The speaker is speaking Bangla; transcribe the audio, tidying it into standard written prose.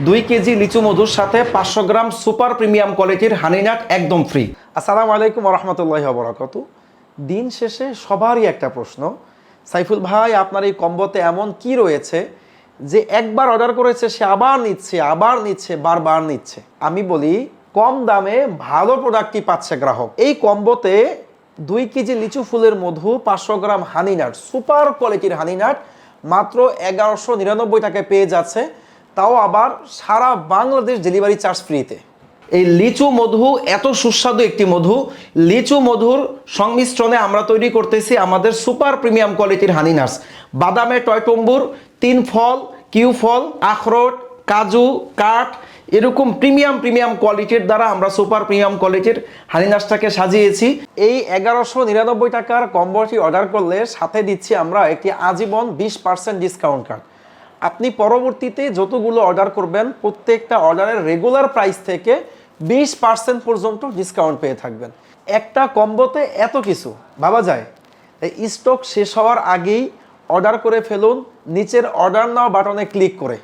2 কেজি লিচু মধুর সাথে 500 গ্রাম সুপার প্রিমিয়াম কোয়ালিটির হানি নাট একদম ফ্রি। আসসালামু আলাইকুম ওয়া রাহমাতুল্লাহি ওয়া বারাকাতুহু। দিন শেষে সবারই একটা প্রশ্ন, সাইফুল ভাই আপনার এই কম্বোতে এমন কি রয়েছে যে একবার অর্ডার করেছে সে আবার নিচ্ছে বারবার নিচ্ছে। আমি বলি কম দামে ভালো প্রোডাক্টই পাচ্ছে গ্রাহক। এই কম্বোতে 2 কেজি লিচু ফুলের মধু, 500 গ্রাম হানি নাট, সুপার কোয়ালিটির হানি নাট মাত্র 1199 টাকায় পেয়ে যাচ্ছে, তাও আবার সারা বাংলাদেশ ডেলিভারি চার্জ ফ্রিতে। এই লিচু মধু এত সুস্বাদু একটি মধু, লিচু মধুর সংমিশ্রণে আমরা তৈরি করতেছি আমাদের সুপার প্রিমিয়াম কোয়ালিটির হানি নাটস। বাদামে টয়টম্বুর, 3 ফল, কিউ ফল, আখরোট, কাজু, কাঠ, এরকম প্রিমিয়াম কোয়ালিটির দ্বারা আমরা সুপার প্রিমিয়াম কোয়ালিটির হানি নাটসটাকে সাজিয়েছি। এই 1199 টাকার কম্বোটি অর্ডার করলে সাথে দিচ্ছি আমরা একটি আজীবন 20% ডিসকাউন্ট কার্ড। আপনি পরবর্তীতে যতগুলো অর্ডার করবেন প্রত্যেকটা অর্ডারের রেগুলার প্রাইস থেকে 20% পর্যন্ত ডিসকাউন্ট পেয়ে থাকবেন। একটা কম্বোতে এত কিছু ভাবা যায়? এই স্টক শেষ হওয়ার আগেই অর্ডার করে ফেলুন নিচের অর্ডার নাও বাটনে ক্লিক করে।